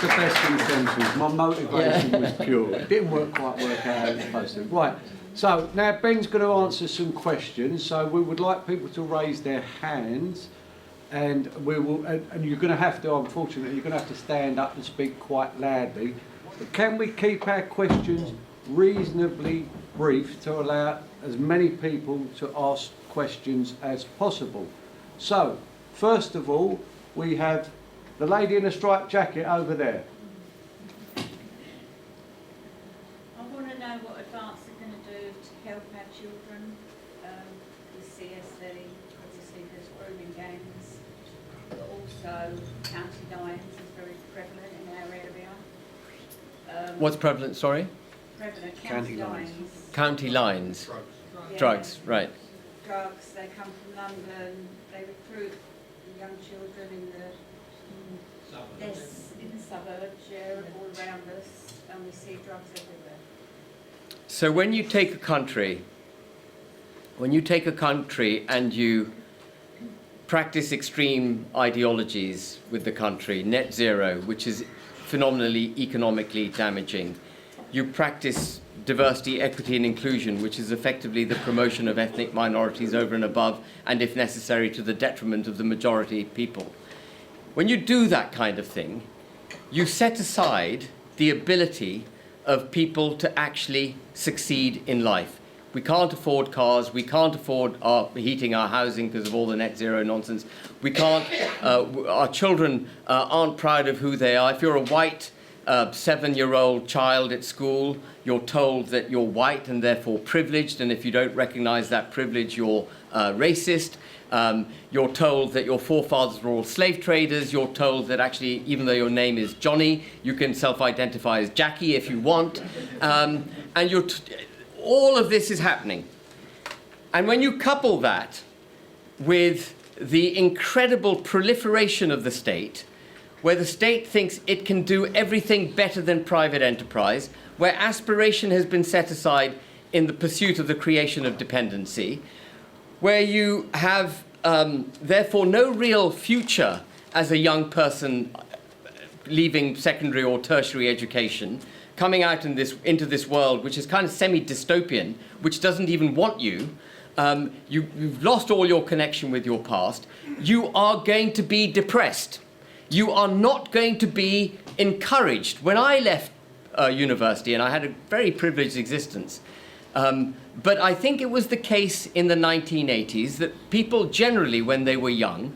the best intentions. My motivation was pure. It didn't quite work out how it was supposed to. Right. So now Ben's going to answer some questions. So we would like people to raise their hands, and we will. And you're going to have to, unfortunately, you're going to have to stand up and speak quite loudly. But can we keep our questions reasonably brief to allow as many people to ask questions as possible? So, first of all, we have the lady in a striped jacket over there. I want to know what advance they're going to do to help our children with CSE. Obviously there's grooming gangs, but also county lines is very prevalent in our area. What's prevalent, sorry? Prevalent county lines. County lines. Yeah. Drugs, right. Drugs, they come from London, they recruit the young children in the suburbs, yeah, all around us, and we see drugs everywhere. So when you take a country and you practice extreme ideologies with the country, net zero, which is phenomenally economically damaging, you practice diversity, equity and inclusion, which is effectively the promotion of ethnic minorities over and above, and if necessary to the detriment of the majority people. When you do that kind of thing, you set aside the ability of people to actually succeed in life. We can't afford cars, we can't afford heating our housing because of all the net zero nonsense. We can't, our children aren't proud of who they are. If you're a white 7-year-old child at school, you're told that you're white and therefore privileged, and if you don't recognize that privilege, you're racist. You're told that your forefathers were all slave traders. You're told that actually, even though your name is Johnny, you can self-identify as Jackie if you want. And all of this is happening. And when you couple that with the incredible proliferation of the state, where the state thinks it can do everything better than private enterprise, where aspiration has been set aside in the pursuit of the creation of dependency, where you have, therefore, no real future as a young person leaving secondary or tertiary education, coming out into this world which is kind of semi-dystopian, which doesn't even want you, you've lost all your connection with your past, you are going to be depressed. You are not going to be encouraged. When I left university, and I had a very privileged existence, but I think it was the case in the 1980s that people generally, when they were young,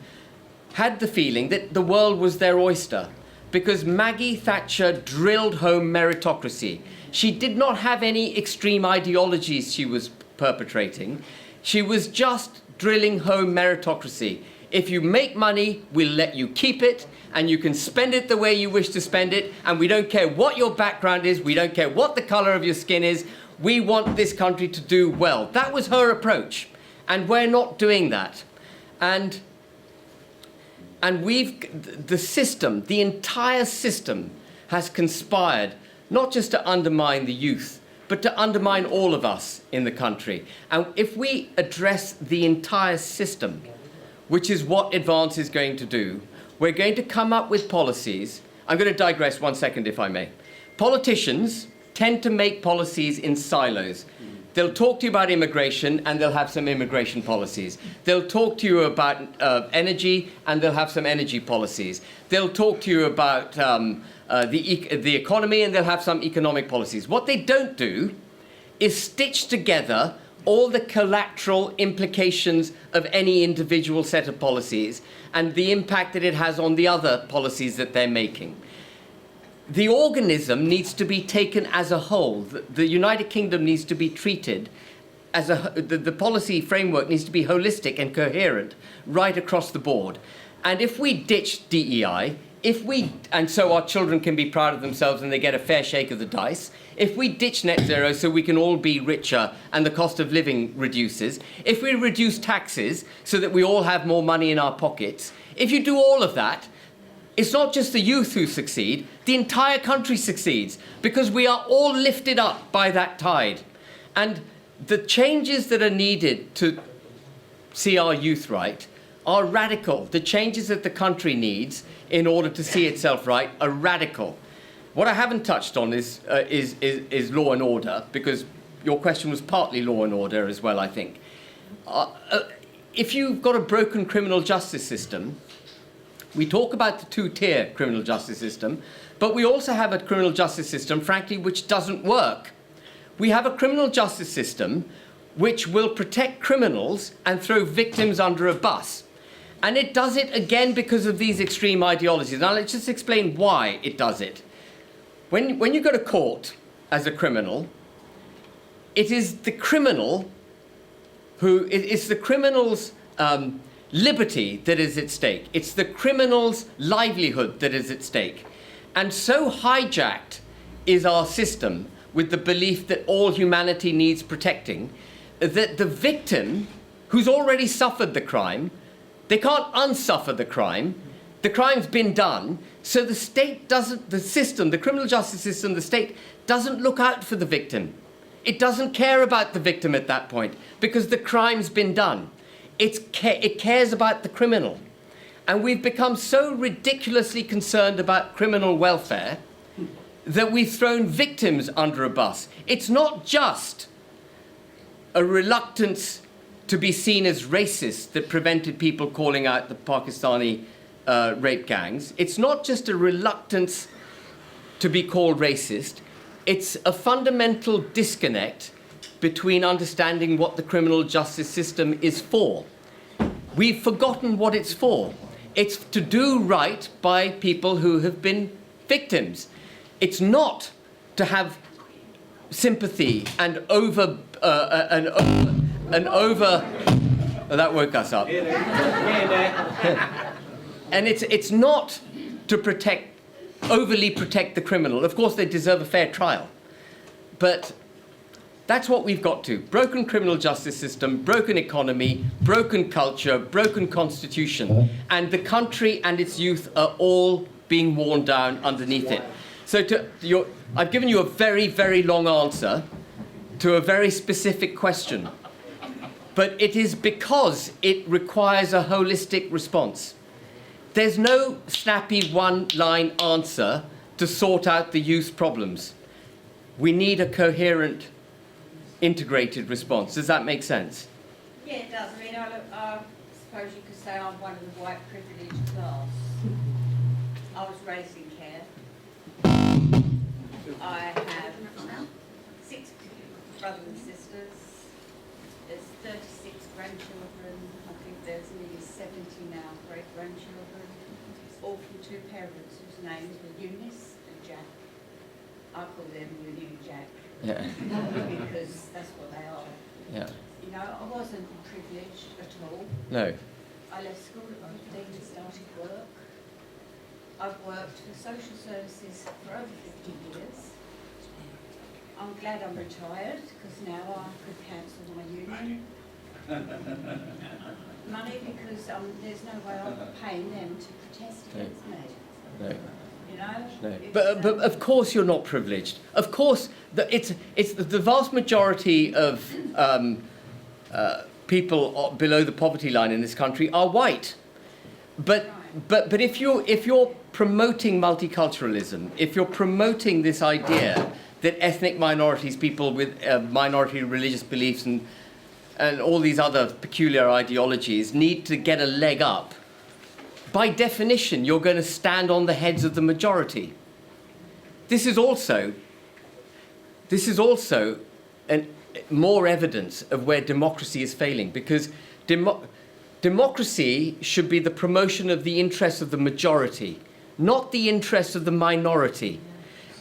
had the feeling that the world was their oyster, because Maggie Thatcher drilled home meritocracy. She did not have any extreme ideologies she was perpetrating. She was just drilling home meritocracy. If you make money, we'll let you keep it, and you can spend it the way you wish to spend it, and we don't care what your background is, we don't care what the color of your skin is, we want this country to do well. That was her approach, and we're not doing that. And the system, the entire system has conspired not just to undermine the youth, but to undermine all of us in the country. And if we address the entire system, which is what Advance is going to do, we're going to come up with policies. I'm going to digress 1 second, if I may. Politicians tend to make policies in silos. They'll talk to you about immigration, and they'll have some immigration policies. They'll talk to you about energy, and they'll have some energy policies. They'll talk to you about the economy, and they'll have some economic policies. What they don't do is stitch together all the collateral implications of any individual set of policies and the impact that it has on the other policies that they're making. The organism needs to be taken as a whole. The United Kingdom needs to be treated as the policy framework needs to be holistic and coherent right across the board. And if we ditch DEI, and so our children can be proud of themselves and they get a fair shake of the dice, if we ditch net zero so we can all be richer and the cost of living reduces, if we reduce taxes so that we all have more money in our pockets, if you do all of that, it's not just the youth who succeed, the entire country succeeds, because we are all lifted up by that tide. And the changes that are needed to see our youth right are radical. The changes that the country needs in order to see itself right are radical. What I haven't touched on is law and order, because your question was partly law and order as well, I think. If you've got a broken criminal justice system, we talk about the two-tier criminal justice system, but we also have a criminal justice system, frankly, which doesn't work. We have a criminal justice system which will protect criminals and throw victims under a bus. And it does it again because of these extreme ideologies. Now let's just explain why it does it. When you go to court as a criminal, it is the criminal it's the criminal's liberty that is at stake. It's the criminal's livelihood that is at stake. And so hijacked is our system with the belief that all humanity needs protecting, that the victim, who's already suffered the crime, they can't unsuffer the crime. The crime's been done, so the state doesn't, the system, the criminal justice system, the state doesn't look out for the victim. It doesn't care about the victim at that point because the crime's been done. It cares about the criminal. And we've become so ridiculously concerned about criminal welfare that we've thrown victims under a bus. It's not just a reluctance to be seen as racist that prevented people calling out the Pakistani rape gangs. It's not just a reluctance to be called racist. It's a fundamental disconnect between understanding what the criminal justice system is for. We've forgotten what it's for. It's to do right by people who have been victims. It's not to have sympathy and over that woke us up. And it's not to overly protect the criminal. Of course, they deserve a fair trial. But that's what we've got to. Broken criminal justice system, broken economy, broken culture, broken constitution. And the country and its youth are all being worn down underneath it. So I've given you a very, very long answer to a very specific question. But it is because it requires a holistic response. There's no snappy one-line answer to sort out the youth problems. We need a coherent, integrated response. Does that make sense? Yeah, it does. I mean, I suppose you could say I'm one of the white privileged class. I was raised in care. I have 6 brothers and sisters. There's 36 grandchildren. I think there's nearly 70 now great-grandchildren. All from 2 parents whose names were Eunice and Jack. I call them Uni and Jack. Yeah. Because that's what they are. Yeah. You know, I wasn't privileged at all. No. I left school at 15 and started work. I've worked for social services for over 50 years. I'm glad I'm retired because now I could cancel my union. Money because there's no way I'm paying them to protest against me. No. You know? No. But of course you're not privileged. Of course, it's the vast majority of people below the poverty line in this country are white. But if you're promoting multiculturalism, if you're promoting this idea that ethnic minorities, people with minority religious beliefs and all these other peculiar ideologies need to get a leg up, by definition, you're going to stand on the heads of the majority. This is also more evidence of where democracy is failing, because democracy should be the promotion of the interests of the majority, not the interests of the minority.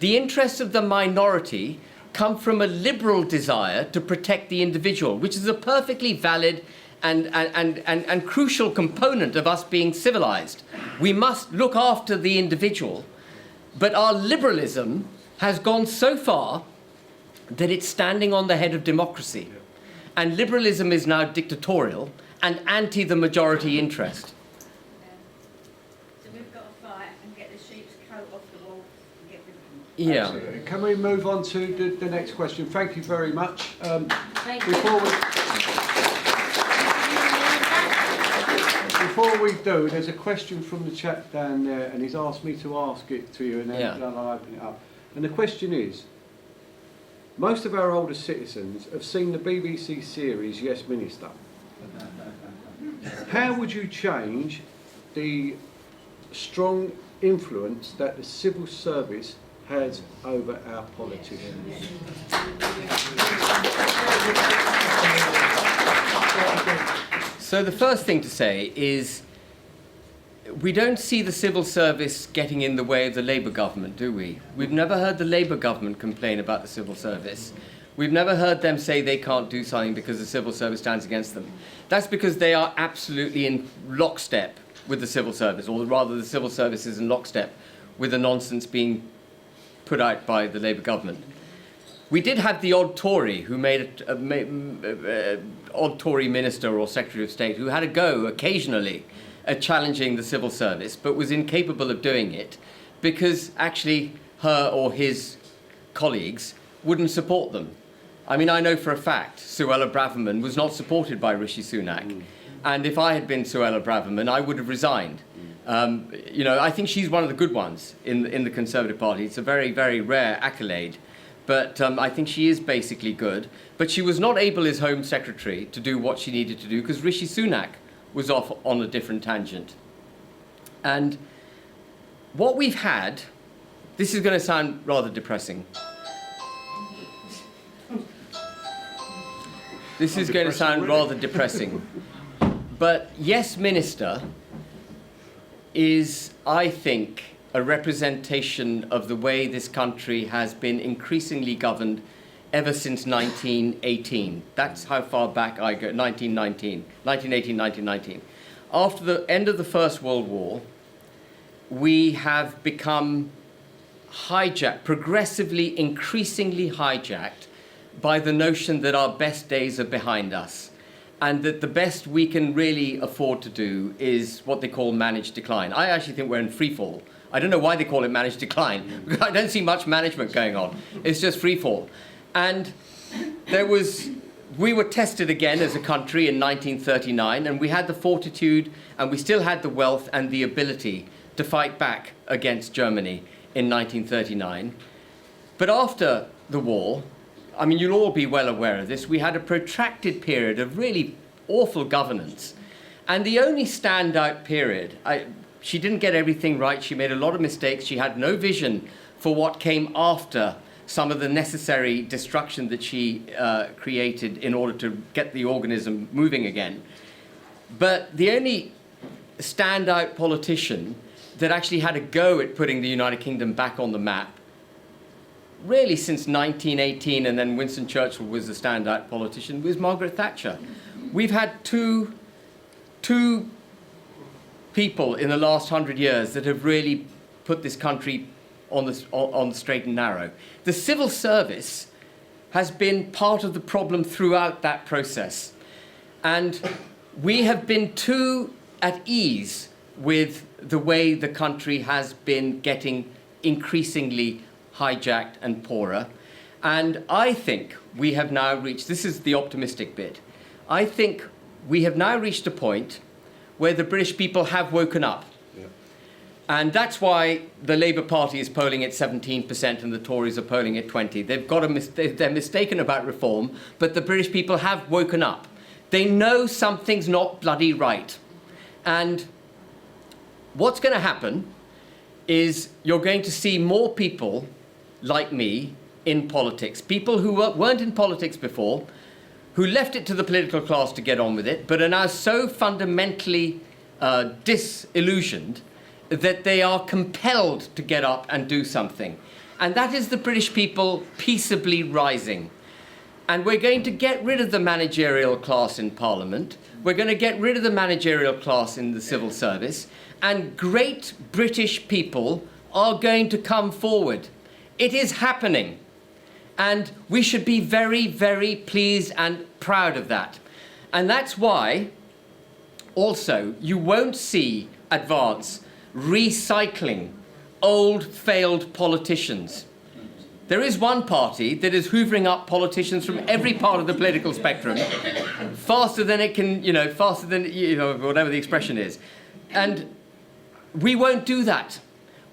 The interests of the minority come from a liberal desire to protect the individual, which is a perfectly valid and crucial component of us being civilized. We must look after the individual, but our liberalism has gone so far that it's standing on the head of democracy. And liberalism is now dictatorial and anti the majority interest. So we've got to fight and get the sheep's coat off the wall and get rid of them. Yeah. Absolutely. Can we move on to the next question? Thank you very much. Thank you. before we do, there's a question from the chap down there, and he's asked me to ask it to you, and then I'll open it up. And the question is, most of our older citizens have seen the BBC series Yes Minister. How would you change the strong influence that the civil service has over our politicians? So the first thing to say is we don't see the civil service getting in the way of the Labour government, do we? We've never heard the Labour government complain about the civil service. We've never heard them say they can't do something because the civil service stands against them. That's because they are absolutely in lockstep with the civil service, or rather the civil service is in lockstep with the nonsense being put out by the Labour government. We did have the odd Tory who made odd Tory minister or Secretary of State who had a go occasionally at challenging the civil service, but was incapable of doing it because actually her or his colleagues wouldn't support them. I mean, I know for a fact Suella Braverman was not supported by Rishi Sunak. And if I had been Suella Braverman, I would have resigned. You know, I think she's one of the good ones in the Conservative Party. It's a very, very rare accolade. But I think she is basically good. But she was not able as Home Secretary to do what she needed to do because Rishi Sunak was off on a different tangent. And what we've had, this is going to sound rather depressing. This is going to sound rather depressing. But Yes Minister is, I think, a representation of the way this country has been increasingly governed ever since 1918. That's how far back I go, 1918, 1919. After the end of the First World War, we have become hijacked, progressively, increasingly hijacked by the notion that our best days are behind us and that the best we can really afford to do is what they call managed decline. I actually think we're in free fall. I don't know why they call it managed decline. I don't see much management going on. It's just free fall. And we were tested again as a country in 1939, and we had the fortitude, and we still had the wealth and the ability to fight back against Germany in 1939. But after the war, I mean, you'll all be well aware of this, we had a protracted period of really awful governance. And the only standout period, she didn't get everything right, she made a lot of mistakes, she had no vision for what came after some of the necessary destruction that she created in order to get the organism moving again. But the only standout politician that actually had a go at putting the United Kingdom back on the map, really since 1918, and then Winston Churchill was the standout politician, was Margaret Thatcher. We've had two people in the last 100 years that have really put this country on the straight and narrow. The civil service has been part of the problem throughout that process. And we have been too at ease with the way the country has been getting increasingly hijacked and poorer. And I think we have now reached, this is the optimistic bit, I think we have now reached a point where the British people have woken up. And that's why the Labour Party is polling at 17% and the Tories are polling at 20%. They're mistaken about reform, but the British people have woken up. They know something's not bloody right. And what's going to happen is you're going to see more people like me in politics. People who weren't in politics before, who left it to the political class to get on with it, but are now so fundamentally disillusioned that they are compelled to get up and do something. And that is the British people peaceably rising. And we're going to get rid of the managerial class in Parliament. We're going to get rid of the managerial class in the civil service. And great British people are going to come forward. It is happening. And we should be very, very pleased and proud of that. And that's why, also, you won't see advance recycling old failed politicians. There is one party that is hoovering up politicians from every part of the political spectrum faster than it can, faster than, whatever the expression is. And we won't do that.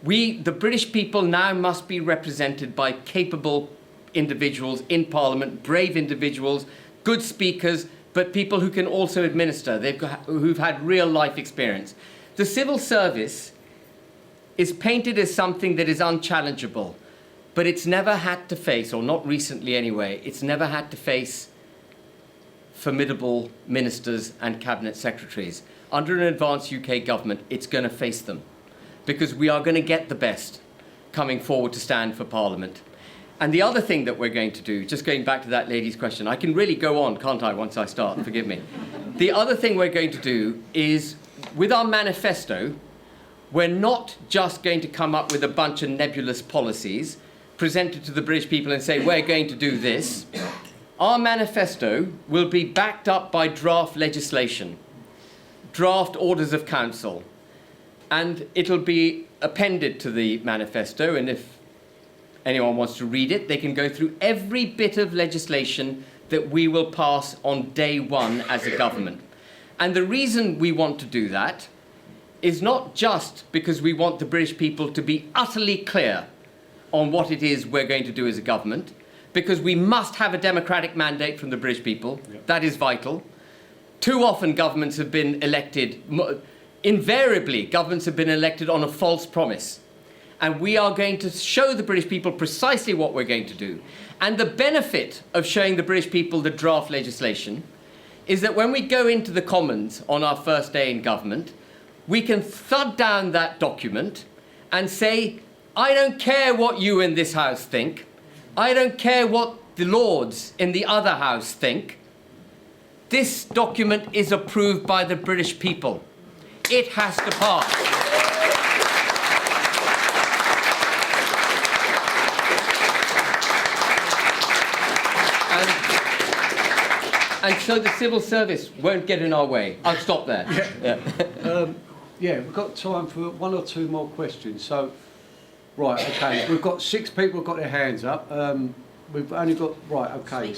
The British people now must be represented by capable individuals in Parliament, brave individuals, good speakers, but people who can also administer, who've had real life experience. The civil service is painted as something that is unchallengeable, but it's never had to face, or not recently anyway, it's never had to face formidable ministers and cabinet secretaries. Under an advanced UK government, it's going to face them, because we are going to get the best coming forward to stand for Parliament. And the other thing that we're going to do, just going back to that lady's question, I can really go on, can't I, once I start, forgive me. The other thing we're going to do is, with our manifesto, we're not just going to come up with a bunch of nebulous policies, present it to the British people and say, we're going to do this. Our manifesto will be backed up by draft legislation, draft orders of council, and it'll be appended to the manifesto, and if anyone wants to read it, they can go through every bit of legislation that we will pass on day one as a government. And the reason we want to do that is not just because we want the British people to be utterly clear on what it is we're going to do as a government, because we must have a democratic mandate from the British people. Yep. That is vital. Too often governments have been elected, invariably governments have been elected on a false promise. And we are going to show the British people precisely what we're going to do. And the benefit of showing the British people the draft legislation is that when we go into the Commons on our first day in government, we can thud down that document and say, I don't care what you in this House think. I don't care what the Lords in the other House think. This document is approved by the British people. It has to pass. And so the civil service won't get in our way. I'll stop there. We've got time for one or two more questions. So, right, okay, we've got 6 people who've got their hands up. We've only got, right, okay.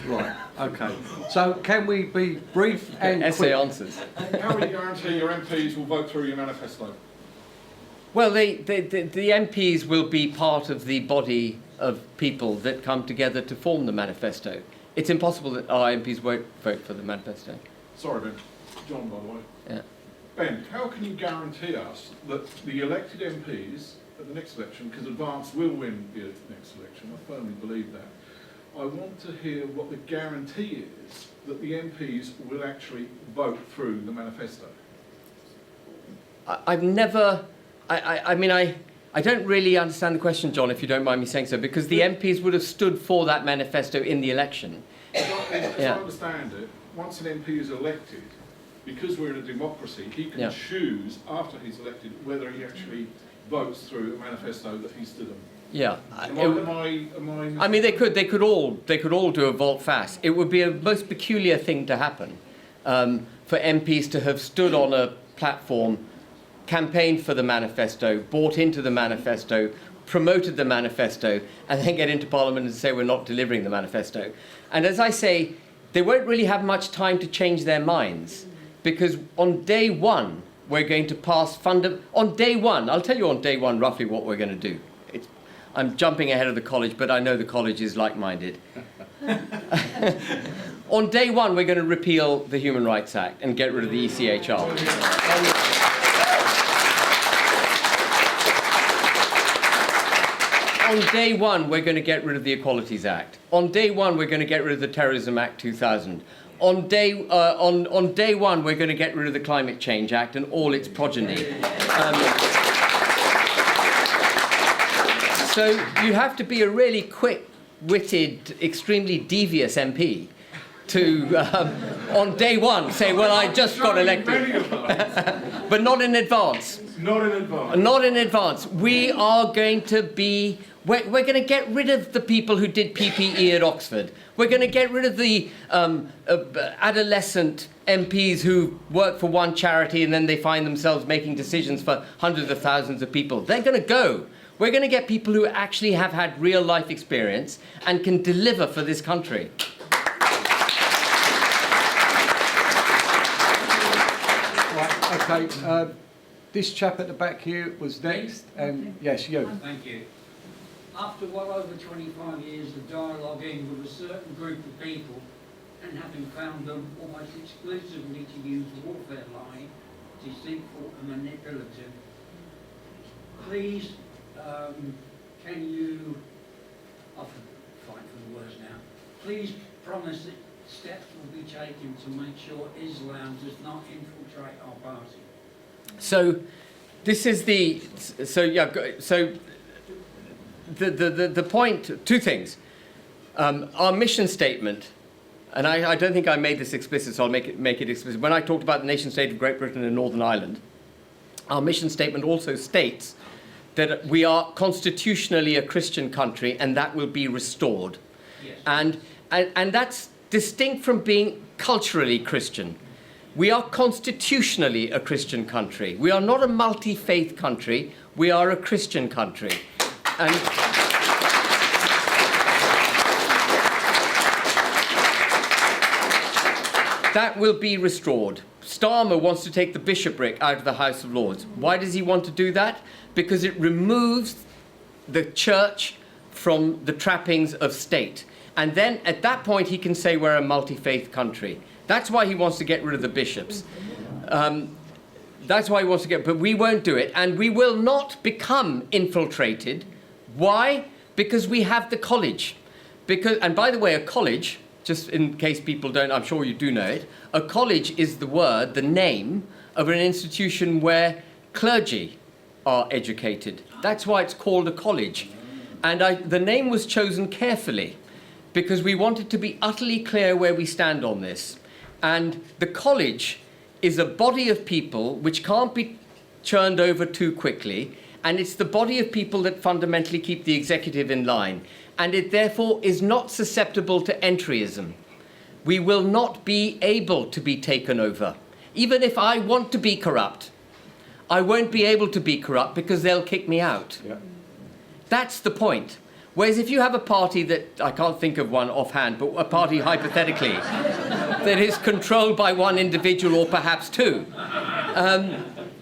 Right, okay. So can we be brief and essay quick? Answers. How will you guarantee your MPs will vote through your manifesto? Well, the MPs will be part of the body of people that come together to form the manifesto. It's impossible that our MPs won't vote for the manifesto. Sorry, Ben. John, by the way. Yeah. Ben, how can you guarantee us that the elected MPs at the next election, because Advance will win the next election, I firmly believe that. I want to hear what the guarantee is that the MPs will actually vote through the manifesto. I've never... I don't really understand the question, John, if you don't mind me saying so, because the MPs would have stood for that manifesto in the election. As I understand it, once an MP is elected, because we're in a democracy, he can choose, after he's elected, whether he actually votes through a manifesto that he stood on. Yeah. I mean, they could all do a volte-face. It would be a most peculiar thing to happen for MPs to have stood on a platform, campaigned for the manifesto, bought into the manifesto, promoted the manifesto, and then get into Parliament and say we're not delivering the manifesto. And as I say, they won't really have much time to change their minds, because on day one, we're going to pass on day one, I'll tell you on day one roughly what we're going to do. I'm jumping ahead of the college, but I know the college is like-minded. On day one, we're going to repeal the Human Rights Act and get rid of the ECHR. On day one, we're going to get rid of the Equalities Act. On day one, we're going to get rid of the Terrorism Act 2000. On day one, we're going to get rid of the Climate Change Act and all its progeny. So you have to be a really quick-witted, extremely devious MP to, on day one, say, well, I just got elected. But not in advance. Not in advance. Not in advance. We are going to be... We're going to get rid of the people who did PPE at Oxford. We're going to get rid of the adolescent MPs who work for one charity and then they find themselves making decisions for hundreds of thousands of people. They're going to go. We're going to get people who actually have had real life experience and can deliver for this country. Right, okay. This chap at the back here was next, and yes, you. Thank you. After well over 25 years of dialoguing with a certain group of people and having found them almost exclusively to use warfare line, deceitful and manipulative, please, can you, I'll fight for the words now, please promise that steps will be taken to make sure Islam does not infiltrate our party. So, this is the the point. Two things. Our mission statement, and I don't think I made this explicit, so I'll make it explicit. When I talked about the nation state of Great Britain and Northern Ireland, our mission statement also states that we are constitutionally a Christian country, and that will be restored. Yes. And that's distinct from being culturally Christian. We are constitutionally a Christian country. We are not a multi-faith country. We are a Christian country. And that will be restored. Starmer wants to take the bishopric out of the House of Lords. Why does he want to do that? Because it removes the church from the trappings of state. And then at that point he can say we're a multi-faith country. That's why he wants to get rid of the bishops. That's why he wants to get, but we won't do it. And we will not become infiltrated. Why? Because we have the college. And by the way, a college, just in case people don't, I'm sure you do know it, a college is the word, the name of an institution where clergy are educated. That's why it's called a college. And the name was chosen carefully because we wanted to be utterly clear where we stand on this. And the college is a body of people which can't be churned over too quickly, and it's the body of people that fundamentally keep the executive in line. And it therefore is not susceptible to entryism. We will not be able to be taken over. Even if I want to be corrupt, I won't be able to be corrupt because they'll kick me out. Yeah. That's the point. Whereas if you have a party that, I can't think of one offhand, but a party hypothetically, that is controlled by one individual or perhaps two,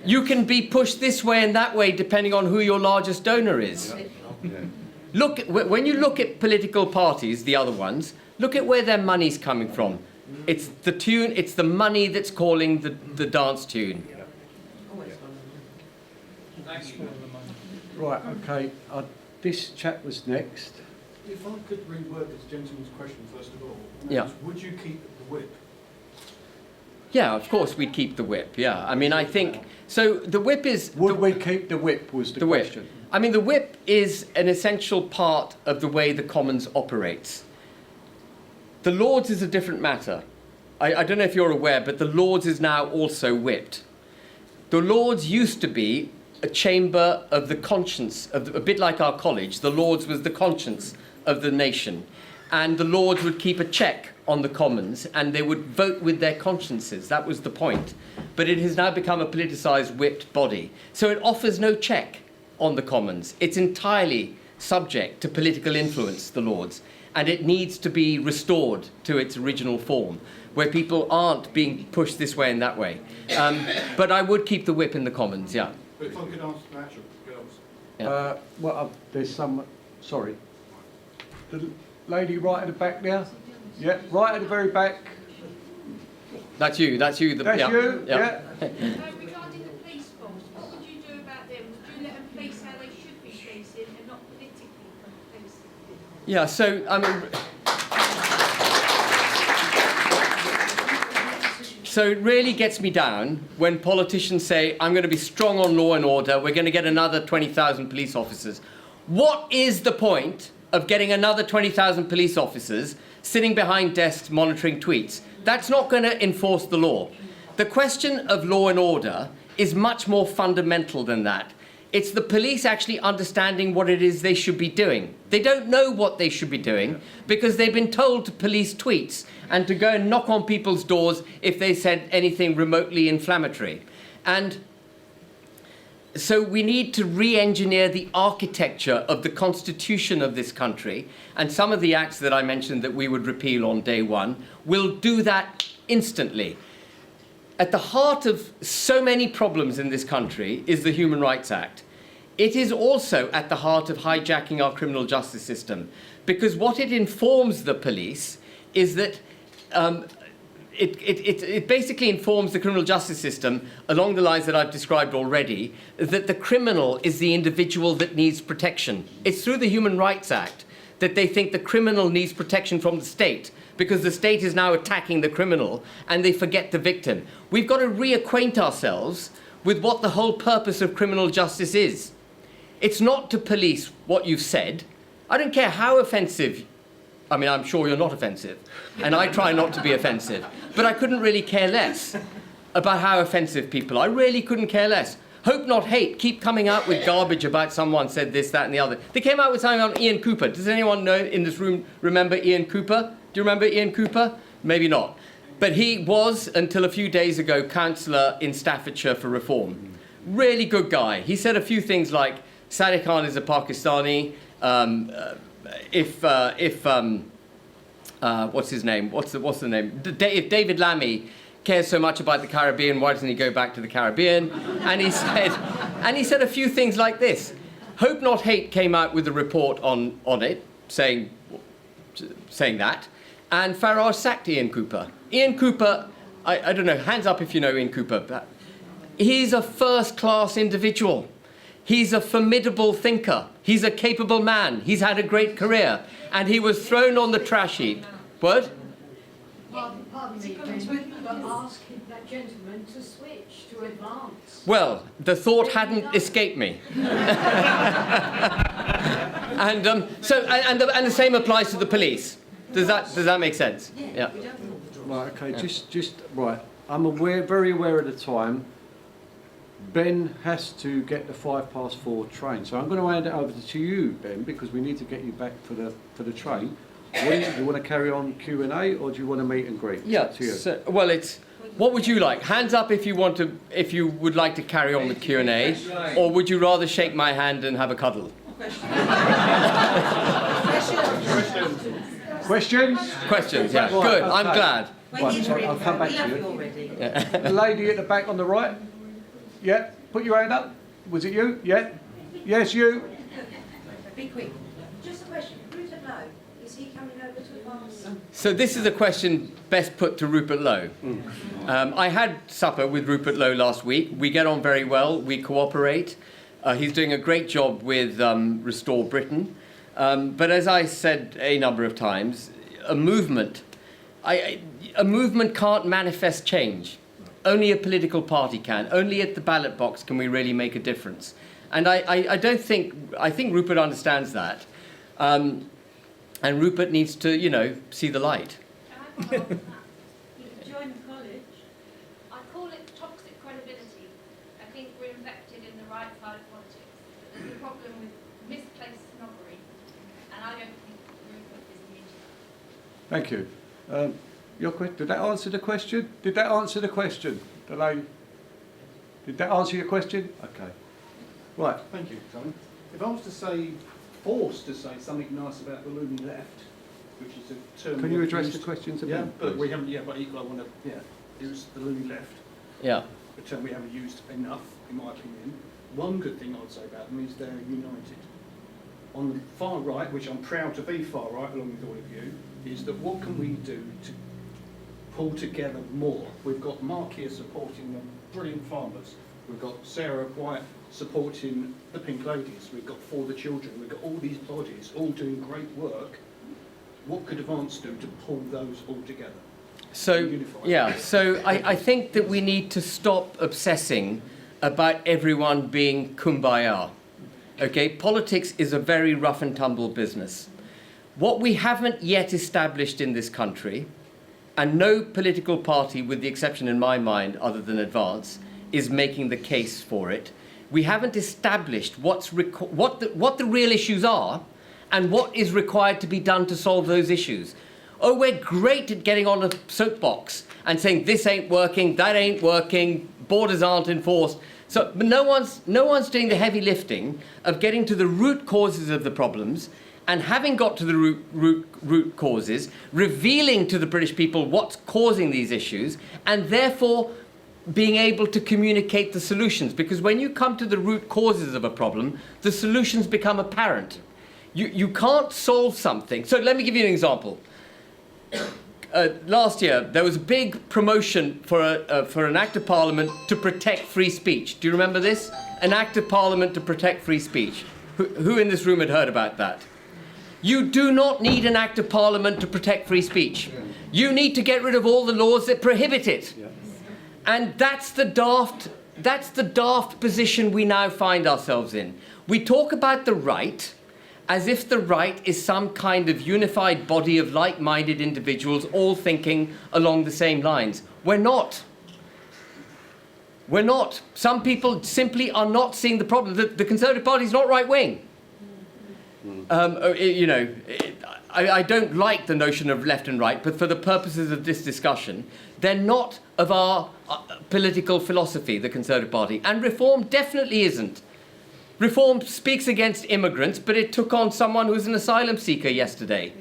you can be pushed this way and that way depending on who your largest donor is. Yeah. When you look at political parties, the other ones, look at where their money's coming from. It's the tune, it's the money that's calling the dance tune. Thank you. Right, okay. This chap was next. If I could reword this gentleman's question first of all, Yeah. would you keep the whip? Yeah, of course we'd keep the whip, yeah. I mean, I think, so the whip is... Would we keep the whip was the question. Whip. I mean, the whip is an essential part of the way the Commons operates. The Lords is a different matter. I don't know if you're aware, but the Lords is now also whipped. The Lords used to be a chamber of the conscience, a bit like our college. The Lords was the conscience of the nation. And the Lords would keep a check on the Commons, and they would vote with their consciences. That was the point. But it has now become a politicised, whipped body. So it offers no check on the Commons. It's entirely subject to political influence, the Lords. And it needs to be restored to its original form, where people aren't being pushed this way and that way. But I would keep the whip in the Commons, yeah. But if I could ask Nigel, girls. Yeah. Well, there's some... Sorry. The lady right at the back there? Yeah, right at the very back. That's you. That's you? Yeah. Regarding the police force, what would you do about them? Would you let them police how they should be policing and not politically policing? Yeah, so, I mean... So it really gets me down when politicians say, I'm going to be strong on law and order, we're going to get another 20,000 police officers. What is the point of getting another 20,000 police officers sitting behind desks monitoring tweets? That's not going to enforce the law. The question of law and order is much more fundamental than that. It's the police actually understanding what it is they should be doing. They don't know what they should be doing because they've been told to police tweets and to go and knock on people's doors if they said anything remotely inflammatory. And So we need to re-engineer the architecture of the constitution of this country, and some of the acts that I mentioned that we would repeal on day one will do that instantly. At the heart of so many problems in this country is the Human Rights Act. It is also at the heart of hijacking our criminal justice system, because what it informs the police is that it basically informs the criminal justice system along the lines that I've described already, that the criminal is the individual that needs protection. It's through the Human Rights Act that they think the criminal needs protection from the state, because the state is now attacking the criminal and they forget the victim. We've got to reacquaint ourselves with what the whole purpose of criminal justice is. It's not to police what you've said. I don't care how offensive. I mean, I'm sure you're not offensive, and I try not to be offensive, but I couldn't really care less about how offensive people are. I really couldn't care less. Hope not hate keep coming out with garbage about someone said this, that, and the other. They came out with something on Ian Cooper. Does anyone know in this room remember Ian Cooper? Do you remember Ian Cooper? Maybe not. But he was, until a few days ago, councillor in Staffordshire for Reform. Really good guy. He said a few things like, Sadiq Khan is a Pakistani. What's his name? What's the name? If David Lammy cares so much about the Caribbean, why doesn't he go back to the Caribbean? And he said a few things like this. Hope Not Hate came out with a report on it, saying that, and Farage sacked Ian Cooper. Ian Cooper, I don't know, hands up if you know Ian Cooper. He's a first-class individual. He's a formidable thinker. He's a capable man. He's had a great career. And he was thrown on the trash heap. What? Pardon me, but ask that gentleman to switch, to advance. Well, the thought hadn't escaped me. And the same applies to the police. Does that make sense? Yeah. Right, okay, just right. I'm very aware of the time. Ben has to get the 4:05 train, so I'm going to hand it over to you, Ben, because we need to get you back for the train. Do you want to carry on Q&A, or do you want to meet and greet? Yeah. It's up to you. So, well, it's what would you like? Hands up if you would like to carry on with Q&A, or would you rather shake my hand and have a cuddle? Questions? Questions. Yeah. Right, Good. okay. I'm glad. Right, so I'll come back to you. The lady at the back on the right. Yeah, put your hand up. Was it you? Yeah? Yes, you. Be quick. Just a question. Rupert Lowe, is he coming over to advance? So this is a question best put to Rupert Lowe. I had supper with Rupert Lowe last week. We get on very well. We cooperate. He's doing a great job with Restore Britain. But as I said a number of times, a movement can't manifest change. Only a political party can. Only at the ballot box can we really make a difference. And I think Rupert understands that. And Rupert needs to, see the light. You can join the college. I call it toxic credibility. I think we're infected in the right side of politics. There's a problem with misplaced snobbery. And I don't think Rupert is immune to that. Thank you. Your question, did that answer the question? Did that answer the question? Did that answer your question? Okay. Right. Thank you, Tony. If I was to say, forced to say something nice about the looming left, which is a term... Can you we've address used- the questions a Yeah, bit, but please? we haven't yet, but equally I want to use the looming left, Yeah. a term we haven't used enough, in my opinion. One good thing I'd say about them is they're united. On the far right, which I'm proud to be far right, along with all of you, is that what can we do to pull together more? We've got Mark here supporting the brilliant farmers. We've got Sarah White supporting the Pink Ladies. We've got For the Children. We've got all these bodies all doing great work. What could Advance do to pull those all together? So, Unify. yeah, so I think that we need to stop obsessing about everyone being kumbaya. Okay, politics is a very rough and tumble business. What we haven't yet established in this country, and no political party, with the exception in my mind, other than Advance, is making the case for it. We haven't established what the real issues are and what is required to be done to solve those issues. Oh, we're great at getting on a soapbox and saying this ain't working, that ain't working, borders aren't enforced. So but no one's doing the heavy lifting of getting to the root causes of the problems, and having got to the root causes, revealing to the British people what's causing these issues, and therefore being able to communicate the solutions. Because when you come to the root causes of a problem, the solutions become apparent. You can't solve something. So let me give you an example. Last year, there was a big promotion for an Act of Parliament to protect free speech. Do you remember this? An Act of Parliament to protect free speech. Who in this room had heard about that? You do not need an Act of Parliament to protect free speech. You need to get rid of all the laws that prohibit it. And that's the daft position we now find ourselves in. We talk about the right as if the right is some kind of unified body of like-minded individuals all thinking along the same lines. We're not. We're not. Some people simply are not seeing the problem. The Conservative Party is not right-wing. I don't like the notion of left and right, but for the purposes of this discussion, they're not of our political philosophy, the Conservative Party. And Reform definitely isn't. Reform speaks against immigrants, but it took on someone who's an asylum seeker yesterday,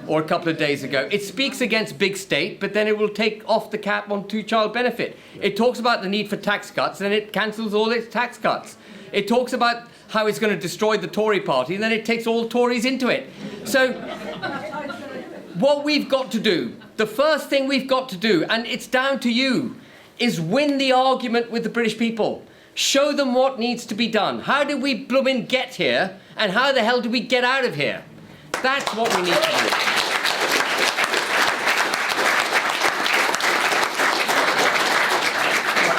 or a couple of days ago. It speaks against big state, but then it will take off the cap on two-child benefit. It talks about the need for tax cuts, and it cancels all its tax cuts. It talks about how it's going to destroy the Tory party, and then it takes all Tories into it. So what we've got to do, the first thing we've got to do, and it's down to you, is win the argument with the British people. Show them what needs to be done. How did we bloomin' get here, and how the hell do we get out of here? That's what we need to do.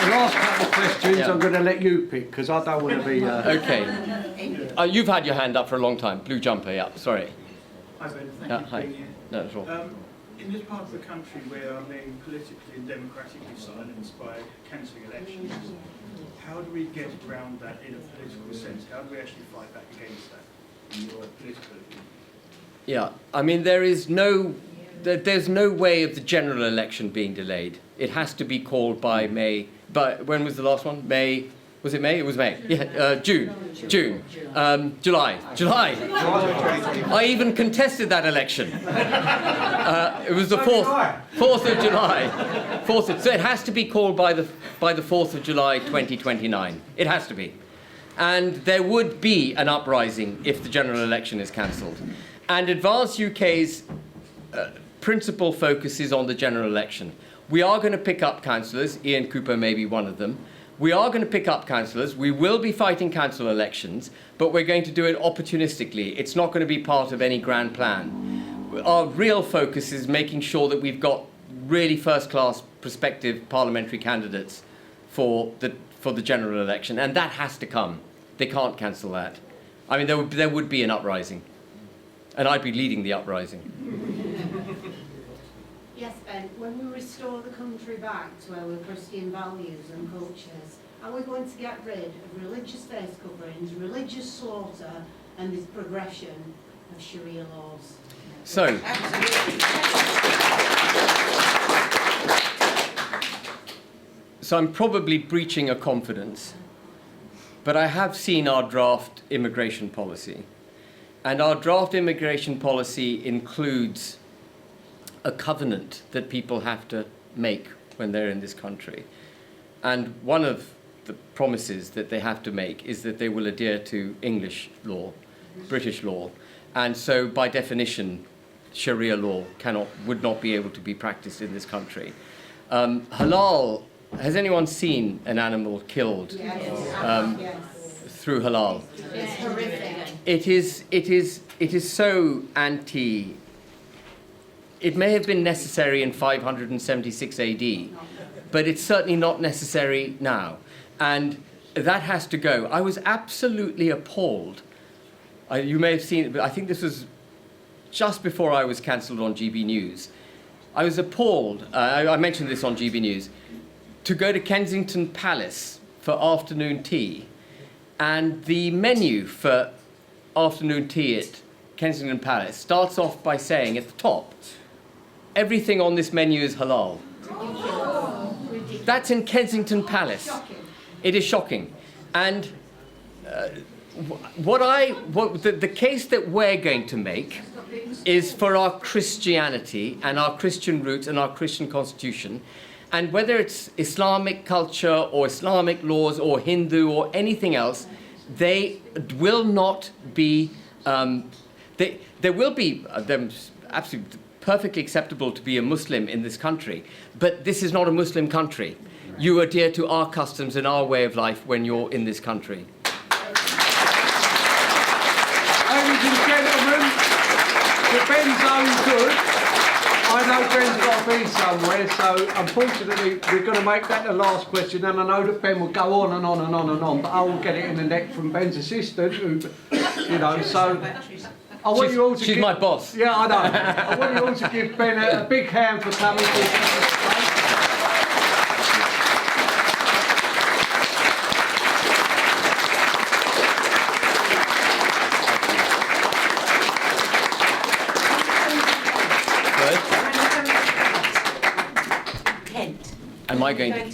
The last couple of questions, Yeah. I'm going to let you pick, because I don't want to be... Okay. You've had your hand up for a long time. Blue jumper, yeah. Sorry. Hi Ben, thank Yeah, you for hi. being here. No, that's all. In this part of the country where I'm being politically and democratically silenced by cancelling elections, how do we get around that in a political sense? How do we actually fight back against that in your political view? Yeah, I mean, there's no way of the general election being delayed. It has to be called by May. But when was the last one? May. Was it May? It was May. Yeah, June. July. I even contested that election. It was the 4th of July. So it has to be called by the 4th of July 2029. It has to be. And there would be an uprising if the general election is cancelled. And Advance UK's principal focus is on the general election. We are going to pick up councillors. Ian Cooper may be one of them. We are going to pick up councillors. We will be fighting council elections, but we're going to do it opportunistically. It's not going to be part of any grand plan. Our real focus is making sure that we've got really first-class prospective parliamentary candidates for the general election, and that has to come. They can't cancel that. I mean, there would be an uprising, and I'd be leading the uprising. Yes, Ben, when we restore the country back to our Christian values and cultures, are we going to get rid of religious face coverings, religious slaughter, and this progression of Sharia laws? So, I'm probably breaching a confidence, but I have seen our draft immigration policy. And our draft immigration policy includes a covenant that people have to make when they're in this country. And one of the promises that they have to make is that they will adhere to English law, British law. And so, by definition, Sharia law would not be able to be practiced in this country. Halal, has anyone seen an animal killed through halal? It's horrific. It is so anti. It may have been necessary in 576 AD, but it's certainly not necessary now. And that has to go. I was absolutely appalled. You may have seen it, but I think this was just before I was cancelled on GB News. I was appalled, I mentioned this on GB News, to go to Kensington Palace for afternoon tea. And the menu for afternoon tea at Kensington Palace starts off by saying at the top, everything on this menu is halal. That's in Kensington Palace. It is shocking. And the case that we're going to make is for our Christianity and our Christian roots and our Christian constitution. And whether it's Islamic culture or Islamic laws or Hindu or anything else, they will not be, there will be absolutely perfectly acceptable to be a Muslim in this country, but this is not a Muslim country. You adhere to our customs and our way of life when you're in this country. Ladies and gentlemen, the Ben's own good. I know Ben's got to be somewhere, so unfortunately we're going to make that the last question, and I know that Ben will go on and on and on and on, but I will get it in the neck from Ben's assistant, who, you know, so... I want you all to she's give, my boss. Yeah, I know. I want you all to give Ben a big hand for coming to... Am I going to